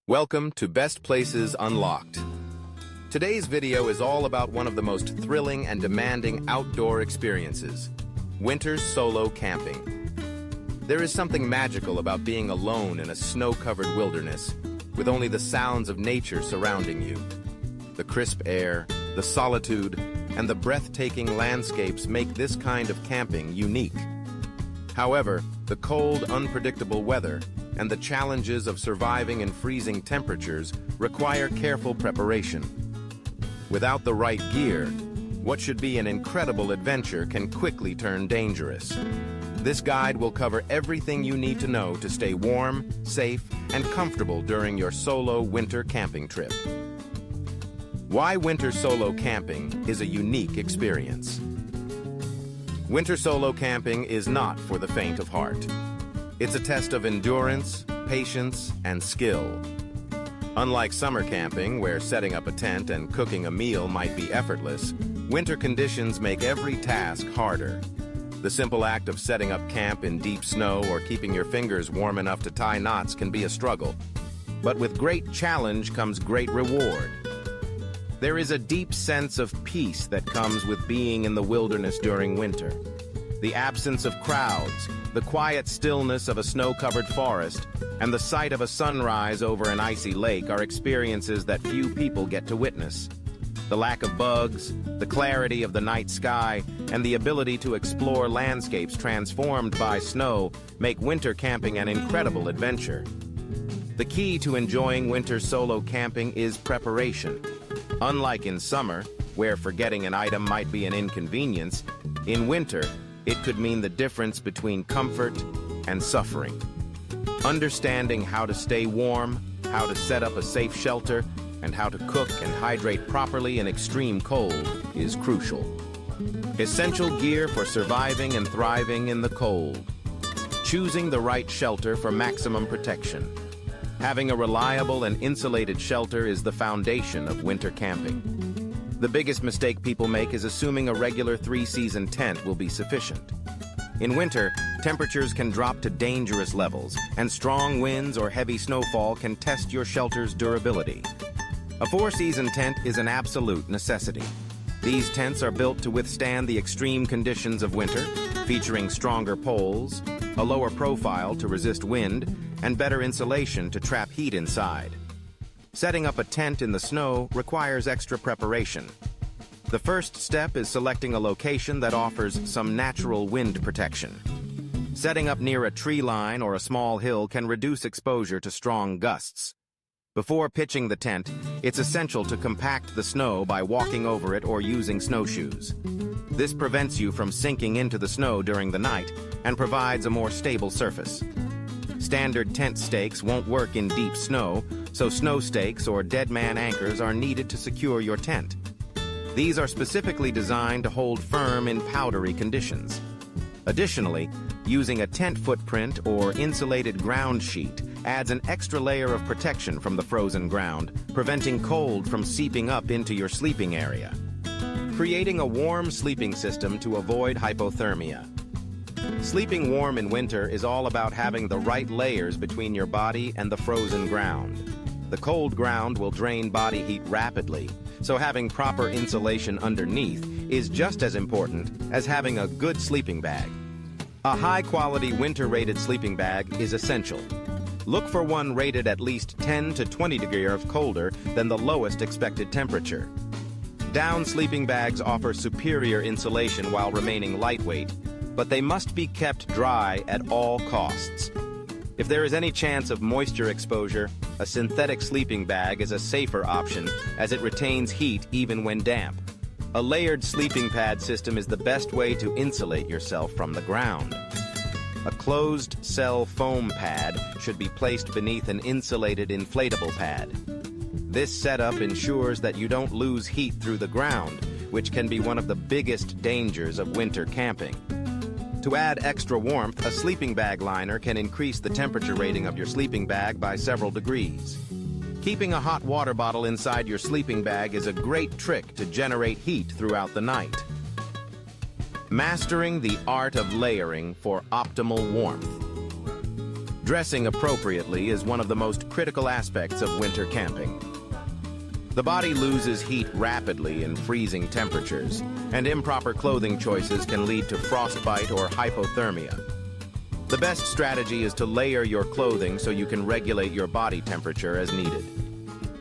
Welcome to Best Places Unlocked. Today's video is all about one of the most thrilling and demanding outdoor experiences, winter solo camping. There is something magical about being alone in a snow-covered wilderness, with only the sounds of nature surrounding you. The crisp air, the solitude, and the breathtaking landscapes make this kind of camping unique. However, the cold, unpredictable weather and the challenges of surviving in freezing temperatures require careful preparation. Without the right gear, what should be an incredible adventure can quickly turn dangerous. This guide will cover everything you need to know to stay warm, safe, and comfortable during your solo winter camping trip. Why winter solo camping is a unique experience. Winter solo camping is not for the faint of heart. It's a test of endurance, patience, and skill. Unlike summer camping, where setting up a tent and cooking a meal might be effortless, winter conditions make every task harder. The simple act of setting up camp in deep snow or keeping your fingers warm enough to tie knots can be a struggle. But with great challenge comes great reward. There is a deep sense of peace that comes with being in the wilderness during winter. The absence of crowds, the quiet stillness of a snow-covered forest, and the sight of a sunrise over an icy lake are experiences that few people get to witness. The lack of bugs, the clarity of the night sky, and the ability to explore landscapes transformed by snow make winter camping an incredible adventure. The key to enjoying winter solo camping is preparation. Unlike in summer, where forgetting an item might be an inconvenience, in winter, it could mean the difference between comfort and suffering. Understanding how to stay warm, how to set up a safe shelter, and how to cook and hydrate properly in extreme cold is crucial. Essential gear for surviving and thriving in the cold. Choosing the right shelter for maximum protection. Having a reliable and insulated shelter is the foundation of winter camping. The biggest mistake people make is assuming a regular 3-season tent will be sufficient. In winter, temperatures can drop to dangerous levels, and strong winds or heavy snowfall can test your shelter's durability. A 4-season tent is an absolute necessity. These tents are built to withstand the extreme conditions of winter, featuring stronger poles, a lower profile to resist wind, and better insulation to trap heat inside. Setting up a tent in the snow requires extra preparation. The first step is selecting a location that offers some natural wind protection. Setting up near a tree line or a small hill can reduce exposure to strong gusts. Before pitching the tent, it's essential to compact the snow by walking over it or using snowshoes. This prevents you from sinking into the snow during the night and provides a more stable surface. Standard tent stakes won't work in deep snow, so snow stakes or dead man anchors are needed to secure your tent. These are specifically designed to hold firm in powdery conditions. Additionally, using a tent footprint or insulated ground sheet adds an extra layer of protection from the frozen ground, preventing cold from seeping up into your sleeping area. Creating a warm sleeping system to avoid hypothermia. Sleeping warm in winter is all about having the right layers between your body and the frozen ground. The cold ground will drain body heat rapidly, so having proper insulation underneath is just as important as having a good sleeping bag. A high-quality winter-rated sleeping bag is essential. Look for one rated at least 10 to 20 degrees colder than the lowest expected temperature. Down sleeping bags offer superior insulation while remaining lightweight, but they must be kept dry at all costs. If there is any chance of moisture exposure, a synthetic sleeping bag is a safer option as it retains heat even when damp. A layered sleeping pad system is the best way to insulate yourself from the ground. A closed-cell foam pad should be placed beneath an insulated inflatable pad. This setup ensures that you don't lose heat through the ground, which can be one of the biggest dangers of winter camping. To add extra warmth, a sleeping bag liner can increase the temperature rating of your sleeping bag by several degrees. Keeping a hot water bottle inside your sleeping bag is a great trick to generate heat throughout the night. Mastering the art of layering for optimal warmth. Dressing appropriately is one of the most critical aspects of winter camping. The body loses heat rapidly in freezing temperatures, and improper clothing choices can lead to frostbite or hypothermia. The best strategy is to layer your clothing so you can regulate your body temperature as needed.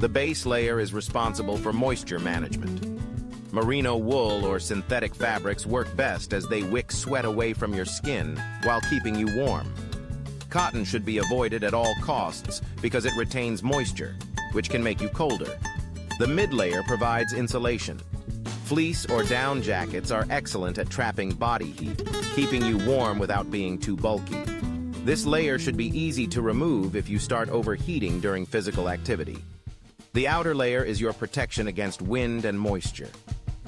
The base layer is responsible for moisture management. Merino wool or synthetic fabrics work best as they wick sweat away from your skin while keeping you warm. Cotton should be avoided at all costs because it retains moisture, which can make you colder. The mid-layer provides insulation. Fleece or down jackets are excellent at trapping body heat, keeping you warm without being too bulky. This layer should be easy to remove if you start overheating during physical activity. The outer layer is your protection against wind and moisture.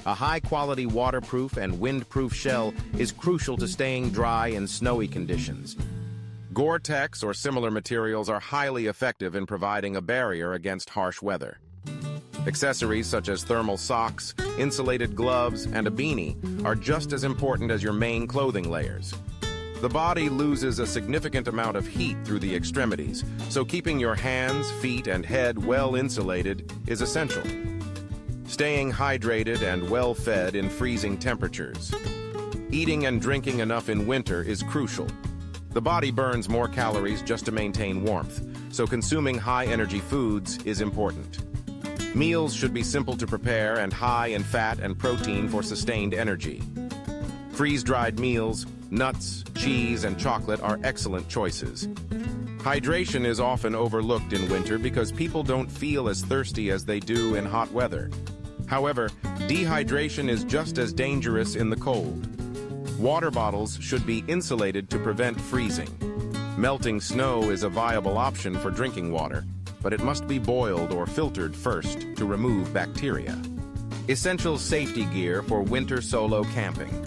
A high-quality waterproof and windproof shell is crucial to staying dry in snowy conditions. Gore-Tex or similar materials are highly effective in providing a barrier against harsh weather. Accessories such as thermal socks, insulated gloves, and a beanie are just as important as your main clothing layers. The body loses a significant amount of heat through the extremities, so keeping your hands, feet, and head well insulated is essential. Staying hydrated and well-fed in freezing temperatures. Eating and drinking enough in winter is crucial. The body burns more calories just to maintain warmth, so consuming high-energy foods is important. Meals should be simple to prepare and high in fat and protein for sustained energy. Freeze-dried meals, nuts, cheese, and chocolate are excellent choices. Hydration is often overlooked in winter because people don't feel as thirsty as they do in hot weather. However, dehydration is just as dangerous in the cold. Water bottles should be insulated to prevent freezing. Melting snow is a viable option for drinking water, but it must be boiled or filtered first to remove bacteria. Essential safety gear for winter solo camping.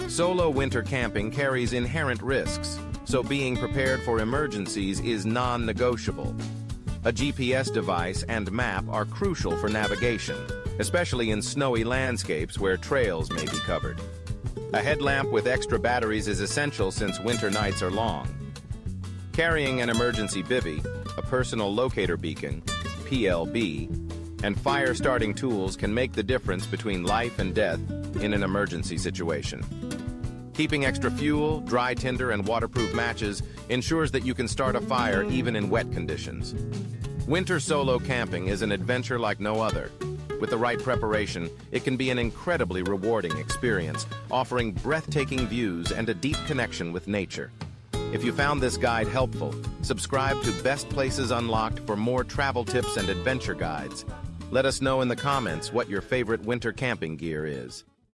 Solo winter camping carries inherent risks, so being prepared for emergencies is non-negotiable. A GPS device and map are crucial for navigation, especially in snowy landscapes where trails may be covered. A headlamp with extra batteries is essential since winter nights are long. Carrying an emergency bivvy, a personal locator beacon, PLB, and fire-starting tools can make the difference between life and death in an emergency situation. Keeping extra fuel, dry tinder, and waterproof matches ensures that you can start a fire even in wet conditions. Winter solo camping is an adventure like no other. With the right preparation, it can be an incredibly rewarding experience, offering breathtaking views and a deep connection with nature. If you found this guide helpful, subscribe to Best Places Unlocked for more travel tips and adventure guides. Let us know in the comments what your favorite winter camping gear is.